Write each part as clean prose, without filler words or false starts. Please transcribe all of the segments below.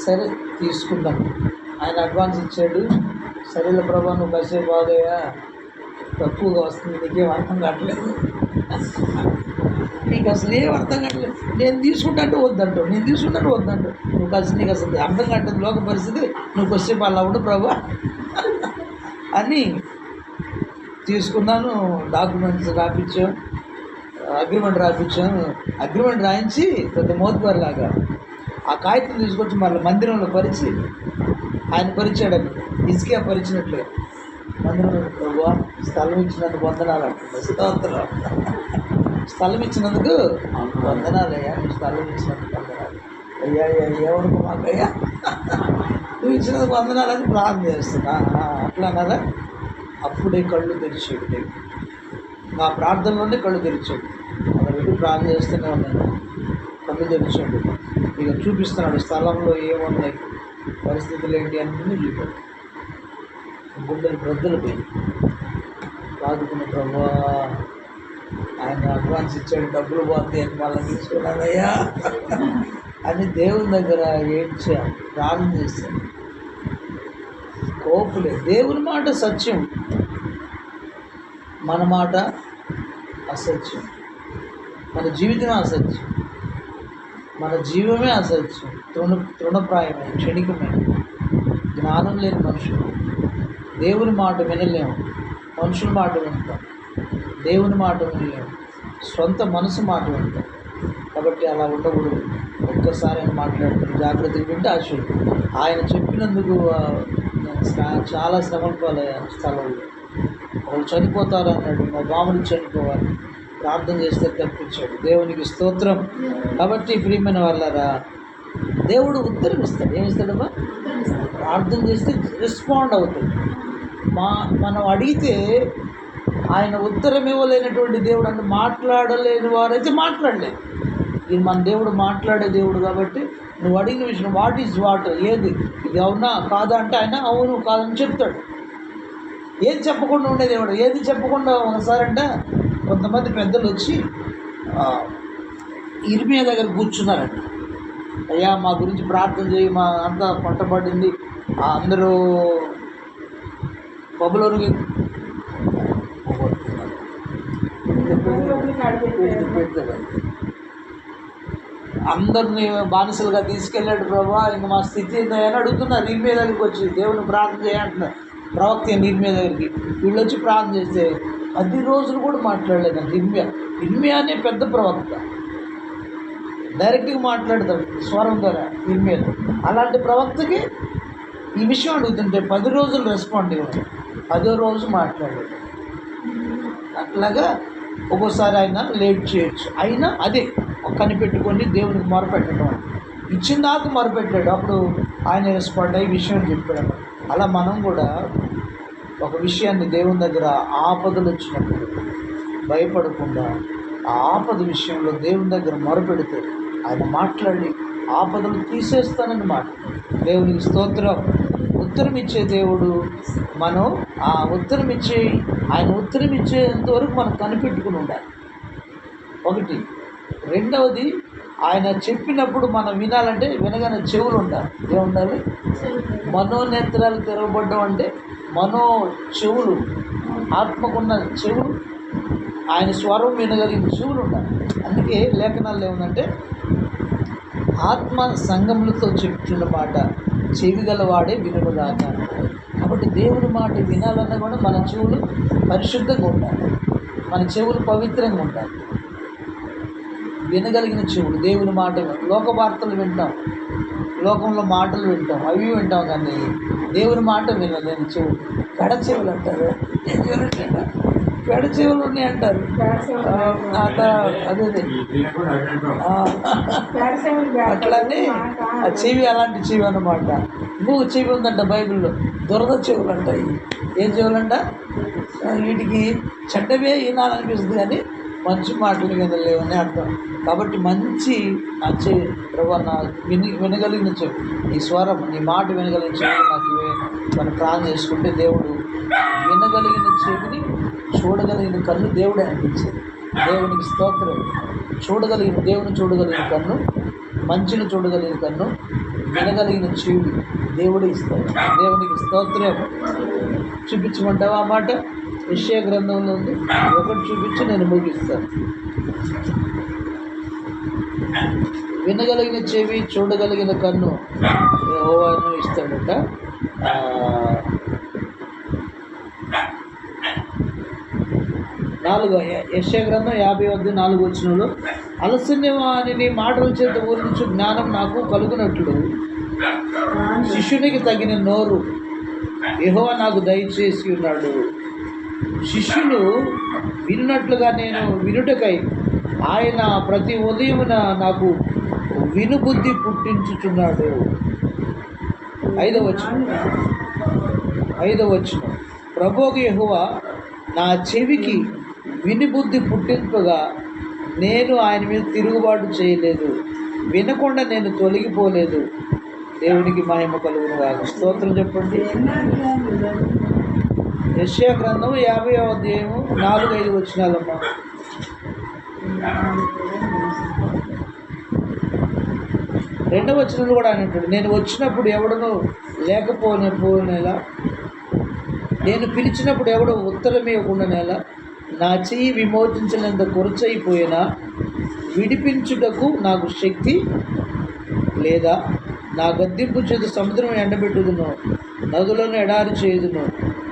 సరే తీసుకుందాం. ఆయన అడ్వాన్స్ ఇచ్చాడు. సరేలే ప్రభా, నువ్వు కాసేపు బాగయ్యా, తక్కువగా వస్తుంది, నీకేం అర్థం కావట్లేదు, నీకు అసలు ఏం అర్థం కావట్లేదు, నేను తీసుకుంటాంటే వద్దంటావు, నేను తీసుకుంటాను వద్దంటావు, నువ్వు కలిసి నీకు అసలు అర్థం కావట్లేదు లోక పరిస్థితి, నువ్వు కాసేపు అలా ఉండు ప్రభా అని తీసుకున్నాను. డాక్యుమెంట్స్ రాపించాం, అగ్రిమెంట్ రాయించాను. అగ్రిమెంట్ రాయించి పెద్ద మోతుబారిలాగా ఆ కాగితం తీసుకొచ్చి మళ్ళీ మందిరంలో పరిచి ఆయన పరిచాడని ఇసుకే పరిచినట్లుగా మందిరంలో, ప్రభా స్థలం ఇచ్చినందుకు వందనాలు అంటుంది. స్తోత్రం. స్థలం ఇచ్చినందుకు వందనాలయ్యా, నువ్వు స్థలం ఇచ్చినందుకు వందనాలు అయ్యా, ఏమనుకో మాకయ్యా, నువ్వు ఇచ్చినందుకు వందనాలని ప్రార్థన చేస్తున్నా అట్లా అన్నారా. అప్పుడే కళ్ళు తెరిచాడు దేవుడు. నా ప్రార్థనలోనే కళ్ళు తెరిచాడు. అలా వెళ్ళి ప్రార్థన చేస్తూనే ఉన్నాను, కళ్ళు తెరిచాడు. ఇక చూపిస్తున్నాడు స్థలంలో ఏమున్నాయి, పరిస్థితులు ఏంటి అన్నీ చూపాడు. గుండెలు బ్రద్దలు పోయి బాదుకున్న ప్రభా, ఆయన అడ్వాన్స్ ఇచ్చాడు, డబ్బులు పోతే అని మళ్ళీ తీసుకున్నానయ్యా అని దేవుని దగ్గర ఏడ్చా, ప్రార్థన చేశాను. కోపులే. దేవుని మాట సత్యం, మన మాట అసత్యం, మన జీవితమే అసత్యం, మన జీవమే అసత్యం, తృణప్రాయమే, క్షణికమే. జ్ఞానం లేని మనుషులు దేవుని మాట వినలేము, మనుషుల మాట వింటాం, దేవుని మాట వినలేము, సొంత మనసు మాట వింటాం. కాబట్టి అలా ఉండకూడదు. ఒక్కసారి ఆయన మాట్లాడుతారు, జాగ్రత్తగా వింటే ఆశ్చర్యం. ఆయన చెప్పినందుకు చాలా శ్రమలు పాలయ్యాను. స్థలంలో వాళ్ళు చనిపోతారు అన్నాడు, మా బాములు చనిపోవాలి, ప్రార్థన చేస్తే తప్పించాడు. దేవునికి స్తోత్రం. కాబట్టి ప్రియమైన వాళ్ళారా, దేవుడు ఉత్తరం ఇస్తాడు. ఏమిస్తాడమ్మా? ప్రార్థన చేస్తే రెస్పాండ్ అవుతాడు. మనం అడిగితే ఆయన ఉత్తరం ఇవ్వలేనటువంటి దేవుడు, అంటే మాట్లాడలేని వారైతే మాట్లాడలేదు. ఇది మన దేవుడు మాట్లాడే దేవుడు. కాబట్టి నువ్వు అడిగిన విషయం వాట్ ఈజ్ వాట్, ఏది ఇది అవునా కాదా అంటే ఆయన అవును కాదని చెప్తాడు. ఏది చెప్పకుండా ఉండే దేవుడు. ఏది చెప్పకుండా ఒకసారంటే కొంతమంది పెద్దలు వచ్చి ఇర్మియా దగ్గర కూర్చున్నారంట. అయ్యా మా గురించి ప్రార్థన చేయి, మా అంతా పట్టబడింది, అందరూ బబులోనికి అందరినీ బానిసలుగా తీసుకెళ్ళాడు ప్రభా, ఇంక మా స్థితి ఏందని అడుగుతున్నారు. ఇర్మియా దగ్గరికి వచ్చి దేవుని ప్రార్థన చేయంటున్నారు. ప్రవక్త ఇర్మియా దగ్గరికి వీళ్ళు వచ్చి ప్రార్థన చేస్తే 10 రోజులు కూడా మాట్లాడలేదండి. ఇర్మియా అనే పెద్ద ప్రవక్త, డైరెక్ట్గా మాట్లాడతాడు స్వరం ద్వారా ఇర్మియాలో. అలాంటి ప్రవక్తకి ఈ విషయం అడుగుతుంటే 10 రోజులు రెస్పాండ్ ఇవ్వడం, 10వ రోజు మాట్లాడాడు. అట్లాగా ఒక్కోసారి ఆయన లేట్ చేయొచ్చు. అయినా అదే కనిపెట్టుకొని దేవునికి మొరపెట్టడం, ఇచ్చిన దాకా మొరపెట్టాడు, అప్పుడు ఆయన రెస్పాండ్ అయ్యి విషయం చెప్పాడు. అలా మనం కూడా ఒక విషయాన్ని దేవుని దగ్గర ఆపదలు వచ్చినప్పుడు భయపడకుండా ఆ ఆపద విషయంలో దేవుని దగ్గర మొరపెడితే ఆయన మాట్లాడి ఆపదలు తీసేస్తానని మాట. దేవునికి స్తోత్రం. ఉత్తరం ఇచ్చే దేవుడు. మనం ఆ ఉత్తరం ఇచ్చే ఆయన ఉత్తరం ఇచ్చేంతవరకు మనం కనిపెట్టుకుని ఉండాలి. ఒకటి. రెండవది, ఆయన చెప్పినప్పుడు మనం వినాలంటే వినగానే చెవులు ఉండాలి. ఏముండాలి? మనోనేత్రాలు తెరవబడ్డం అంటే చెవులు, ఆత్మకున్న చెవులు, ఆయన స్వరం వినగలిగిన చెవులు ఉండాలి. అందుకే లేఖనాల్లో ఏముందంటే ఆత్మ సంగములతో చెప్తున్న మాట చెవిగలవాడే వినుగాక. కాబట్టి దేవుని మాట వినాలన్నా కూడా మన చెవులు పరిశుద్ధంగా ఉండాలి, మన చెవులు పవిత్రంగా ఉండాలి. వినగలిగిన చెవులు, దేవుని మాట. లోక వార్తలు వింటాం, లోకంలో మాటలు వింటాం, అవి వింటాం, కానీ దేవుని మాట వినలేని చెవులు, పెడ చెవులు అంటారు. ఏం చెవులు? పెడ చెవులు ఉన్నాయి అంటారు. అదే అట్లనే ఆ చెవి అలాంటి చెవి అన్నమాట. ఇంకొక చెవి ఉందంట బైబిల్లో, దురద చెవులు అంటాయి. ఏం చెవులంట? వీటికి చెడ్డవే వినాలనిపిస్తుంది కానీ మంచి మాటలు వినలేవని అర్థం. కాబట్టి మంచి ఆ చెవి ప్రభా, నా వినగలిగిన చెవి, నీ స్వరం, నీ మాట వినగలిగిన చెవి నాకు ఇవే మనం ప్రార్థన చేసుకుంటే దేవుడు వినగలిగిన చెవిని, చూడగలిగిన కళ్ళు దేవుడే అనిపించేది. దేవునికి స్తోత్రం. చూడగలిగిన దేవుని చూడగలిగిన కన్ను, మంచిని చూడగలిగిన కన్ను, వినగలిగిన చెవి దేవుడే ఇస్తాడు. దేవునికి స్తోత్రం. చూపించమంటావా ఆ మాట? యెషయా గ్రంథంలో ఉంది. ఒకటి చూపించి నేను ముగిస్తాను. వినగలిగిన చెవి, చూడగలిగిన కన్ను యెహోవాను ఇస్తాడట. యెషయా గ్రంథం 50:4 అలసిన వానిని మాటల చేత ఊరించు జ్ఞానం నాకు కలుగునట్లు శిష్యునికి తగిన నోరు యెహోవా నాకు దయచేసి ఉన్నాడు. శిష్యులు విన్నట్లుగా నేను వినుటకై ఆయన ప్రతి ఉదయమున నాకు వినుబుద్ధి పుట్టించుచున్నాడు. 5వ వచనం ప్రభువు యెహోవా నా చెవికి వినిబుద్ధి పుట్టింపగా నేను ఆయన మీద తిరుగుబాటు చేయలేదు, వినకుండా నేను తొలగిపోలేదు. దేవునికి మహిమ కలుగును గాక. స్తోత్రం చెప్పండి. యెషయా గ్రంథం 50వ అధ్యాయము 4-5 వచనాలమ్మా. రెండవ వచనంలో కూడా ఆయన అంటాడు, నేను వచ్చినప్పుడు ఎవడనూ లేకపోనేలా, నేను పిలిచినప్పుడు ఎవడో ఉత్తరం ఇవ్వకుండానేలా, నా చెయ్యి విమోచించలేంత కొరచైపోయినా విడిపించుటకు నాకు శక్తి లేదా, నా గద్దింపు చేత సముద్రం ఎండబెట్టుదును, నదులను ఎడారి చేయుదును,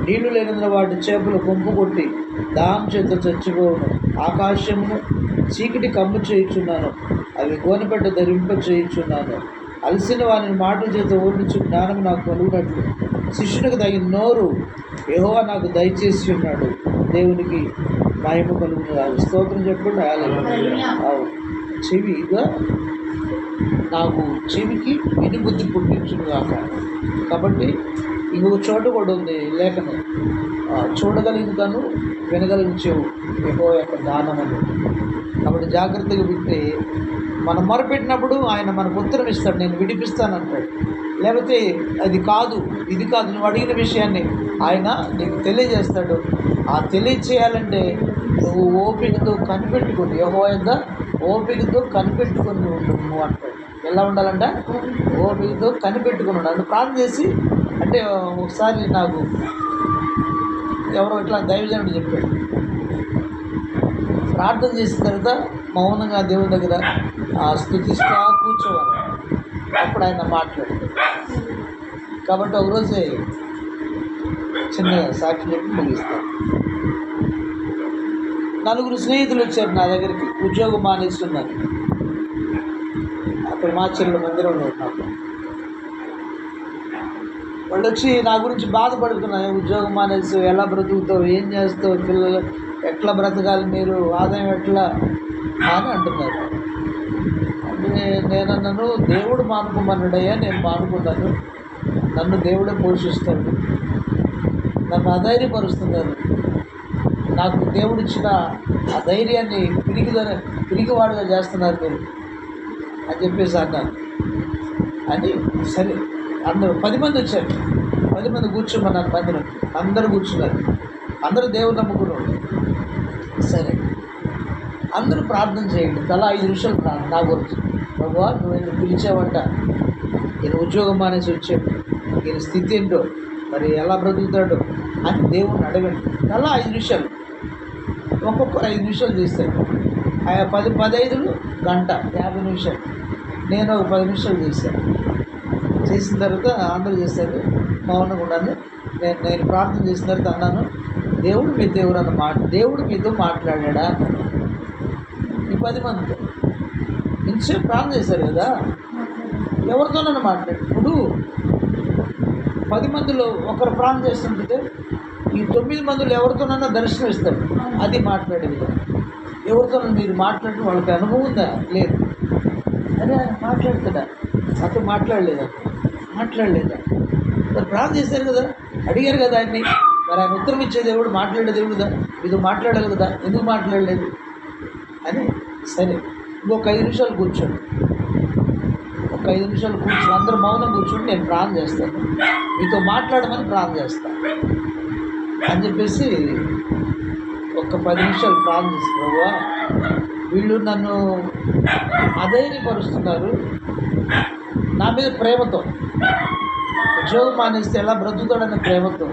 నీళ్లు లేనందున వాటి చేపలు కొంపు కొట్టి దాహం చేత చచ్చిపోవును, ఆకాశమును చీకటి కమ్ము చేయుచున్నాను, అవి గోనెపట్ట ధరింప చేయుచున్నాను. అలసిన వారిని మాటల చేత ఓడించు జ్ఞానం నాకు కలుగునట్లు శిష్యునికి తగిన నోరు యెహోవా నాకు దయచేసి ఉన్నాడు. దేవునికి మహిమ కలుగును గాక. స్తోత్రం చెప్పండి. చెవిగా నాకు చెవికి వినిబుద్ధి పుట్టించును గాక. కాబట్టి ఇంకొక చోట కూడా ఉంది లేఖనం, చూడగలిగిన కను వినగలిగిన చెవు యెహోవా యొక్క దానం అని. కాబట్టి జాగ్రత్తగా వింటే మనం మొరపెట్టినప్పుడు ఆయన మనకు ఉత్తరం ఇస్తాడు, నేను విడిపిస్తాను అంటాడు. లేకపోతే అది కాదు ఇది కాదు నువ్వు అడిగిన విషయాన్ని ఆయన నీకు తెలియజేస్తాడు. ఆ తెలియచేయాలంటే నువ్వు ఓపికతో కనిపెట్టుకుని యెహోవా యొద్ద ఓపికతో కనిపెట్టుకుని నువ్వు అంటాడు. ఎలా ఉండాలంట? ఓపికతో కనిపెట్టుకుని ఉండాలి. ప్రార్థన చేసి అంటే ఒకసారి నాకు ఎవరో ఇట్లా దైవజనుడు చెప్పాడు, ప్రార్థన చేసిన తర్వాత మౌనంగా దేవుని దగ్గర స్తుతిస్తా కూర్చోవాలి, అప్పుడు ఆయన మాట్లాడతాడు. కాబట్టి ఒకరోజే చిన్న సాక్షి చెప్పి ముగిస్తాను. 4 స్నేహితులు వచ్చారు నా దగ్గరికి, ఉద్యోగం మానేస్తున్నారు. అక్కడ మాచర్ల మందిరంలో ఉన్నారు. వాళ్ళు వచ్చి నా గురించి బాధపడుతున్నారు, ఉద్యోగం మానేసి ఎలా బ్రతుకుతావు, ఏం చేస్తావు, పిల్లలు ఎట్లా బ్రతకాలి, మీరు ఆదాయం ఎట్లా అని అంటున్నారు. అంటే నేనన్నాను, దేవుడు మానుకోమన్నాడయ్యా, నేను మానుకున్నాను, నన్ను దేవుడే పోషిస్తాడు, నన్ను అధైర్యపరుస్తున్నారు, నాకు దేవుడు ఇచ్చిన ఆ ధైర్యాన్ని పిరికివాడుగా చేస్తున్నారు మీరు అని చెప్పేసి అన్నాను. అని సరే అందరూ 10 మంది వచ్చారు, 10 మంది కూర్చోమన్నారు. మందిరం అందరూ కూర్చున్నారు, అందరూ దేవుడు నమ్ముకున్నారు. సరే అందరూ ప్రార్థన చేయండి, తలా 5 నిమిషాలు ప్రార్థన నా గురించి. ప్రభువా నువ్వు నేను పిలిచావంట, ఈయన ఉద్యోగం మానేసి వచ్చాడు, ఈయన స్థితి ఏంటో, మరి ఎలా బ్రతుకుతాడు అని దేవుడిని అడగండి. తలా 5 నిమిషాలు, ఒక్కొక్కరు 5 నిమిషాలు చేస్తాడు. 15 గంట 50 నిమిషాలు, నేను ఒక 10 నిమిషాలు చేశాను. చేసిన తర్వాత అందరూ చేశారు, మౌనంగా ఉన్నాను. నేను ప్రార్థన చేసిన తర్వాత అన్నాను, దేవుడు మీతో ఎవరన్నా దేవుడు మీతో మాట్లాడా? ఈ 10 మందితో ఇంతసేపు ప్రార్థన చేశారు కదా, ఎవరితోనన్నా మాట్లాడు. ఇప్పుడు 10 మందిలో ఒకరు ప్రార్థన చేస్తుంటే ఈ 9 మందిలో ఎవరితోనన్నా దర్శనం ఇస్తాడు, అది మాట్లాడే విధానం. ఎవరితోనన్నా మీరు మాట్లాడిన వాళ్ళకి అనుభవం ఉందా? లేదు. అరే మాట్లాడుతాడా? అతను మాట్లాడలేదా? మరి ప్రార్థన చేశారు కదా, అడిగారు కదా ఆయన్ని, మరి ఆయన ఉత్తరం ఇచ్చే దేవుడు, మాట్లాడే దేవుడు కదా, మీతో మాట్లాడాలి కదా, ఎందుకు మాట్లాడలేదు అని. సరే ఇంకొక 5 నిమిషాలు కూర్చోండి, ఒక 5 నిమిషాలు కూర్చొని అందరూ మౌనం కూర్చొని నేను ప్రార్థన చేస్తాను, మీతో మాట్లాడమని ప్రార్థన చేస్తాను అని చెప్పేసి ఒక్క 10 నిమిషాలు ప్రార్థించు ప్రభువా, వీళ్ళు నన్ను అధైర్యపరుస్తున్నారు నా మీద ప్రేమతో. ఉద్యోగం మానేస్తే ఎలా బ్రతుకుతాడనే ప్రేమతో,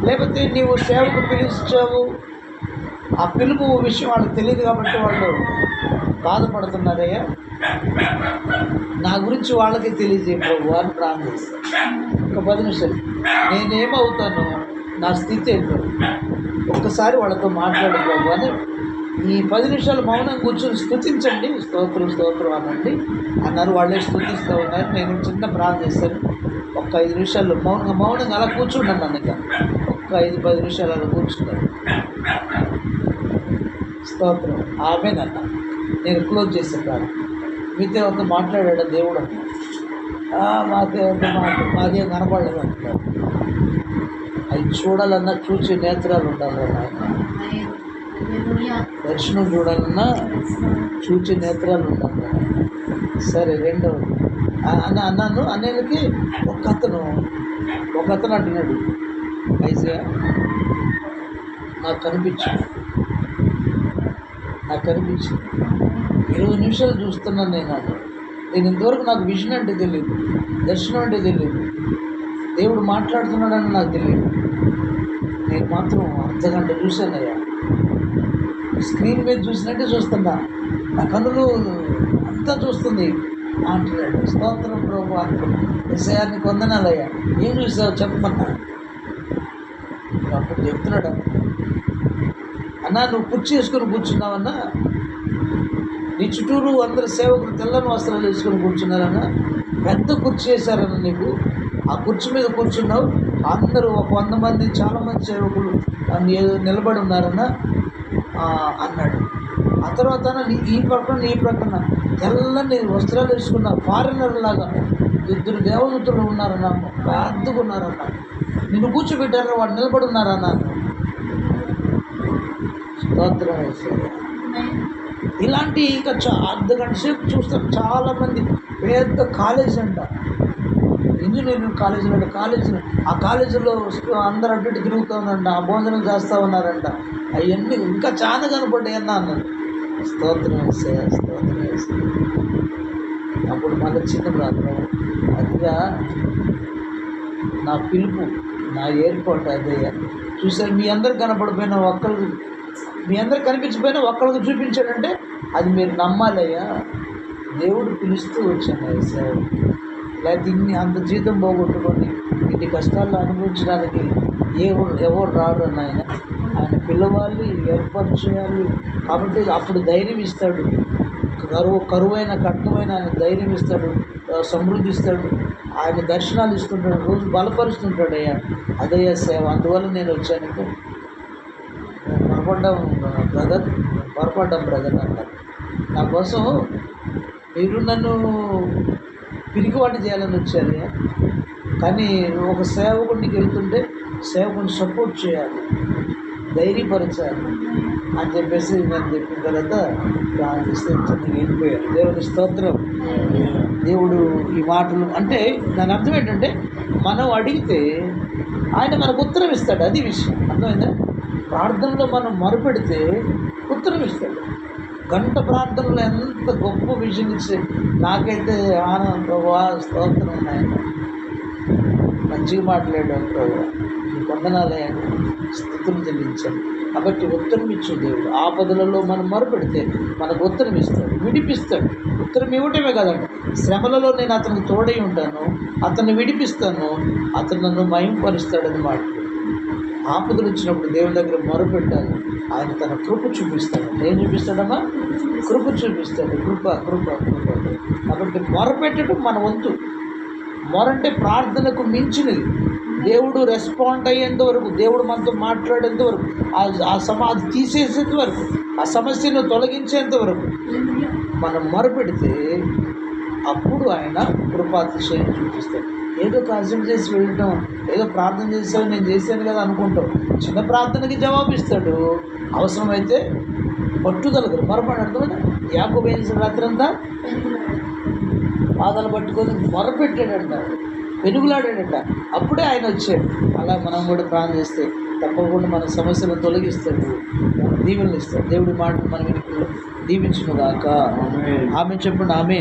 లేకపోతే నీవు సేవకు పిలిచావు, ఆ పిలుపు విషయం వాళ్ళకి తెలియదు కాబట్టి వాళ్ళు బాధపడుతున్నారయ్యా, నా గురించి వాళ్ళకి తెలియజేయ ప్రభు అని ప్రార్థిస్తాను. ఒక 10 నిమిషాలు నేనేమవుతాను, నా స్థితి ఏంటో ఒక్కసారి వాళ్ళతో మాట్లాడు ప్రభు అని ఈ 10 నిమిషాలు మౌనం కూర్చొని స్తుతించండి, స్తోత్రం స్తోత్రం అనండి అన్నారు. వాళ్ళే స్తుతిస్తూ ఉన్నారు. నేను చిన్న ప్రార్థన చేస్తాను. ఒక 5 నిమిషాలు మౌనంగా అలా కూర్చున్నాను. నన్ను ఒక 5-10 నిమిషాలు అలా కూర్చున్నాను. స్తోత్రం ఆమేనన్న. నేను క్లోజ్ చేసేటాను. మీతో అంత మాట్లాడాడు దేవుడు అన్న. మాకేం కనపడలేదు అంటారు. అవి చూడాలన్నా చూసే నేత్రాలు ఉండాలి ఆయన. దర్శనం చూడాలన్నా చూచే నేత్రాలు ఉండాలి. సరే, రెండవది అన్నాను. అనేళ్ళకి ఒక అతను అంటున్నాడు, ఐజయా నాకు కనిపించింది 20 నిమిషాలు చూస్తున్నాను నేను ఇంతవరకు నాకు విజన్ అంటే తెలియదు, దర్శనం అంటే తెలియదు, దేవుడు మాట్లాడుతున్నాడని నాకు తెలియదు. నేను మాత్రం అర్ధగంట చూశానయ్యా. స్క్రీన్ మీద చూసినట్టే చూస్తున్నా, నా కన్నులు అంతా చూస్తుంది అంటున్నాడు. స్తోత్రం ప్రభు అంటున్నాడు. విషయాన్ని కొందనాలయ్యా, ఏం చూసావు చెప్పమన్నా. అప్పుడు చెప్తున్నాడు, అన్నా నువ్వు కుర్చీ వేసుకొని కూర్చున్నావన్నా, నీ చుట్టూరు అందరు సేవకులు తెల్లని వస్త్రాలు వేసుకొని కూర్చున్నారన్నా, పెద్ద కుర్చీ వేశారన్న నీకు, ఆ కుర్చీ మీద కూర్చున్నావు, అందరూ ఒక 100 మంది చాలామంది సేవకులు నిలబడి ఉన్నారన్నా అన్నాడు. ఆ తర్వాత ఈ ప్రక్కన తెల్లని వస్త్రాలు వేసుకున్న ఫారినర్ లాగా 2 దేవదూతలు ఉన్నారన్నా, పెద్దగా ఉన్నారన్న, నిన్ను కూర్చోబెట్టారన్న, వాడు నిలబడి ఉన్నారన్న. స్తోత్రం వేసారు. ఇలాంటి ఇంకా అర్ధగంట సేపు చూస్తారు. చాలామంది పెద్ద కాలేజీ అంట, ఇంజనీరింగ్ కాలేజీలు అంటే ఆ కాలేజీలో అందరూ అటు ఇటు తిరుగుతూ ఉన్నారంట, ఆ భోజనం చేస్తూ ఉన్నారంట. అవన్నీ ఇంకా చాలా కనపడ్డాయి అన్నాను. స్తోత్రం వేసే. అప్పుడు మళ్ళీ చిన్న ప్రార్థన, అదిగా నా పిలుపు, నా ఏర్పాటు అదయ్యా. చూసారు, మీ అందరు కనపడిపోయినా మీ అందరు కనిపించిపోయినా ఒక్కరికి చూపించాడంటే అది మీరు నమ్మాలయ్యా. దేవుడు పిలుస్తూ వచ్చాను సేవ. లేకపోతే అంత జీతం పోగొట్టుకొని ఇన్ని కష్టాలు అనుభవించడానికి ఎవరు రాడు అన్న ఆయన పిల్లవాళ్ళు ఏర్పాటు చేయాలి. కాబట్టి అప్పుడు ధైర్యం ఇస్తాడు. కరువైన కఠినమైన ఆయన ధైర్యం ఇస్తాడు, సమృద్ధి ఇస్తాడు. ఆయన దర్శనాలు ఇస్తుంటాడు, రోజు బలపరుస్తుంటాడు అయ్యా. అదయ్యా సేవ. అందువల్ల నేను వచ్చాను. పొరపడ్డాం బ్రదర్ అన్నారు. నా కోసం మీరు నన్ను పిరికివాటి చేయాలని వచ్చారు. కానీ ఒక సేవకుడికి వెళ్తుంటే సేవకుని సపోర్ట్ చేయాలి, ధైర్యపరచాలి అని చెప్పేసి నేను చెప్పిన తర్వాత ప్రార్థిస్తే వెళ్ళిపోయాను. దేవుని స్తోత్రం. దేవుడు ఈ మాటలు అంటే దాని అర్థం ఏంటంటే, మనం అడిగితే ఆయన మనకు ఉత్తరం ఇస్తాడు. అది విషయం, అర్థమైందా? ప్రార్థనలో మనం మొరపెడితే ఉత్తరం ఇస్తాడు. గంట ప్రార్థనలో ఎంత గొప్ప విషయం ఇచ్చే. నాకైతే ఆనందం ప్రభా, స్తోత్రం ఉన్నాయని మంచిగా మాట్లాడాడు ప్రభు, ఈ వందనాలయాన్ని స్థుతులు చెల్లించాను. కాబట్టి ఉత్తరం ఇచ్చు దేవుడు. ఆపదలలో మనం మొరపెడితే మనకు ఉత్తరం ఇస్తాడు, విడిపిస్తాడు. ఉత్తరం ఇవ్వటమే కదండి, శ్రమలలో నేను అతనికి తోడై ఉంటాను, అతన్ని విడిపిస్తాను, అతను నన్ను మహింపరుస్తాడని మాట. ఆపదలు వచ్చినప్పుడు దేవుని దగ్గర మొరపెట్టాలి. ఆయన తన కృప చూపిస్తాడు. ఏం చూపిస్తాడమ్మా? కృప చూపిస్తాడు. కృప. కాబట్టి మొరపెట్టడం మన వంతు. మొరంటే ప్రార్థనకు మించినది. దేవుడు రెస్పాండ్ అయ్యేంత వరకు, దేవుడు మనతో మాట్లాడేంత వరకు, అది తీసేసేంత వరకు, ఆ సమస్యను తొలగించేంత వరకు మనం మొరపెడితే అప్పుడు ఆయన కృపాతిశయం చూపిస్తాడు. ఏదో కన్సల్ట్ చేసి వెళ్ళటం, ఏదో ప్రార్థన చేసావు, నేను చేశాను కదా అనుకుంటాం. చిన్న ప్రార్థనకి జవాబిస్తాడు. అవసరమైతే పట్టుదలగరు మొరపడి. అర్థమైనా? యాకోబు రాత్రి అంతా పాదాలు పట్టుకొని మొరపెట్టాడంట. పెనుగులాడాడట. అప్పుడే ఆయన వచ్చాడు. అలా మనం కూడా ప్రార్థన చేస్తే తప్పకుండా మన సమస్యలను తొలగిస్తాడు, మన దీవెనలు ఇస్తాడు. దేవుడి మాటలు మనం దీవించును గాక. ఆమె చెప్పండి. ఆమె